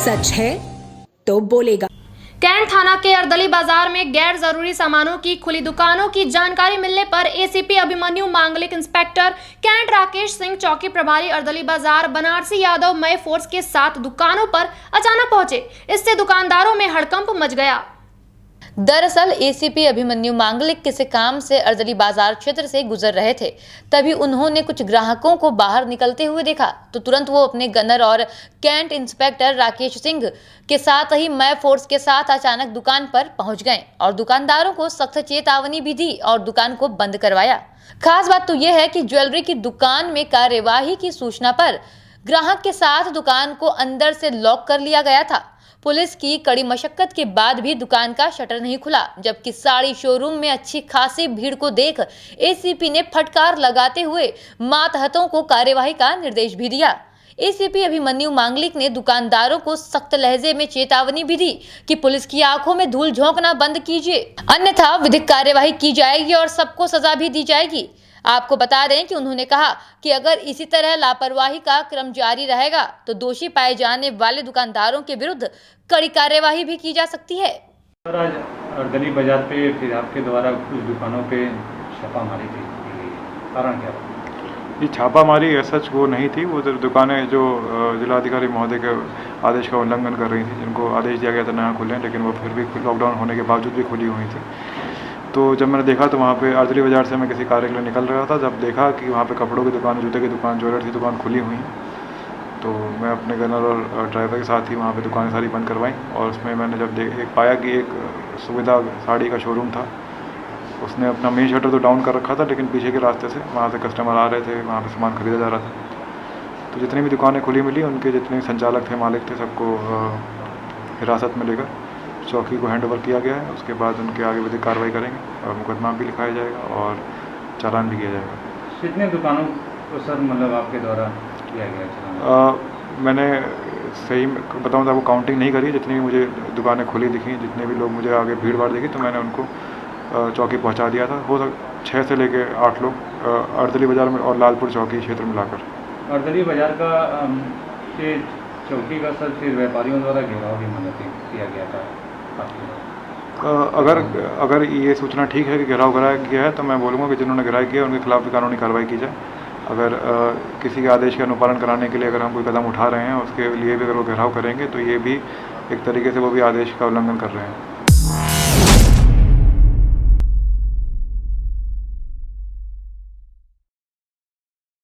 सच है तो बोलेगा। कैंट थाना के अर्दली बाजार में गैर जरूरी सामानों की खुली दुकानों की जानकारी मिलने पर एसीपी अभिमन्यु मांगलिक, इंस्पेक्टर कैंट राकेश सिंह, चौकी प्रभारी अर्दली बाजार बनारसी यादव मय फोर्स के साथ दुकानों पर अचानक पहुंचे। इससे दुकानदारों में हड़कंप मच गया। दरअसल एसीपी अभिमन्यु मांगलिक किसी काम से अर्दली बाजार क्षेत्र से गुजर रहे थे। तभी उन्होंने कुछ ग्राहकों को बाहर निकलते हुए देखा तो तुरंत वो अपने गनर और कैंट इंस्पेक्टर राकेश सिंह के साथ ही मय फोर्स के साथ अचानक दुकान पर पहुंच गए और दुकानदारों को सख्त चेतावनी भी दी और दुकान को बंद करवाया। खास बात तो यह है कि ज्वेलरी की दुकान में कार्यवाही की सूचना पर ग्राहक के साथ दुकान को अंदर से लॉक कर लिया गया था। पुलिस की कड़ी मशक्कत के बाद भी दुकान का शटर नहीं खुला, जबकि साड़ी शोरूम में अच्छी खासी भीड़ को देख एसीपी ने फटकार लगाते हुए मातहतों को कार्यवाही का निर्देश भी दिया। एसीपी अभिमन्यु मांगलिक ने दुकानदारों को सख्त लहजे में चेतावनी भी दी कि पुलिस की आंखों में धूल झोंकना बंद कीजिए, अन्यथा विधिक कार्यवाही की जाएगी और सबको सजा भी दी जाएगी। आपको बता दें कि उन्होंने कहा कि अगर इसी तरह लापरवाही का क्रम जारी रहेगा तो दोषी पाए जाने वाले दुकानदारों के विरुद्ध कड़ी कार्यवाही भी की जा सकती है। सर, आज अर्दली बाजार पे फिर आपके द्वारा कुछ दुकानों पे छापामारी की गई, कारण क्या? ये छापामारी सच वो नहीं थी। वो दुकानें जो जिलाधिकारी महोदय के आदेश का उल्लंघन कर रही थी, जिनको आदेश दिया गया था नया खुलें, लेकिन वो फिर भी लॉकडाउन होने के बावजूद भी खुली हुई थी। तो जब मैंने देखा तो वहाँ पे अर्दली बाजार से मैं किसी कार्य के लिए निकल रहा था, जब देखा कि वहाँ पे कपड़ों की दुकान, जूते की दुकान, ज्वेलर की दुकान खुली हुई है, तो मैं अपने गनर और ड्राइवर के साथ ही वहाँ पे दुकानें सारी बंद करवाई। और उसमें मैंने जब पाया कि एक सुविधा साड़ी का शोरूम था, उसने अपना मेन शटर तो डाउन कर रखा था, लेकिन पीछे के रास्ते से वहाँ से कस्टमर आ रहे थे, वहाँ पे सामान खरीदा जा रहा था। तो जितनी भी दुकानें खुली मिली, उनके जितने संचालक थे, मालिक थे, सबको हिरासत में लेकर चौकी को हैंड ओवर किया गया है। उसके बाद उनके आगे विधिक कार्रवाई करेंगे और मुकदमा भी लिखाया जाएगा और चालान भी किया जाएगा। कितने दुकानों को सर मतलब आपके द्वारा किया गया चालान? मैंने सही बताऊँ तो आपको काउंटिंग नहीं करी। जितनी भी मुझे दुकानें खुली दिखी, जितने भी लोग मुझे आगे भीड़ भाड़ दिखी, तो मैंने उनको चौकी पहुंचा दिया था। हो 6 से लेके 8 लोग अर्दली बाजार में और लालपुर चौकी क्षेत्र में लाकर। अर्दली बाजार का के चौकी का सर फिर व्यापारियों द्वारा घेराव भी मतलब किया गया था। अगर ये सूचना ठीक है कि घेराव कराया गया है, तो मैं बोलूँगा कि जिन्होंने घेराव किया उनके खिलाफ भी कानूनी कार्रवाई की जाए। अगर किसी के आदेश का अनुपालन कराने के लिए अगर हम कोई कदम उठा रहे हैं, उसके लिए भी अगर वो घेराव करेंगे, तो ये भी एक तरीके से वो भी आदेश का उल्लंघन कर रहे हैं।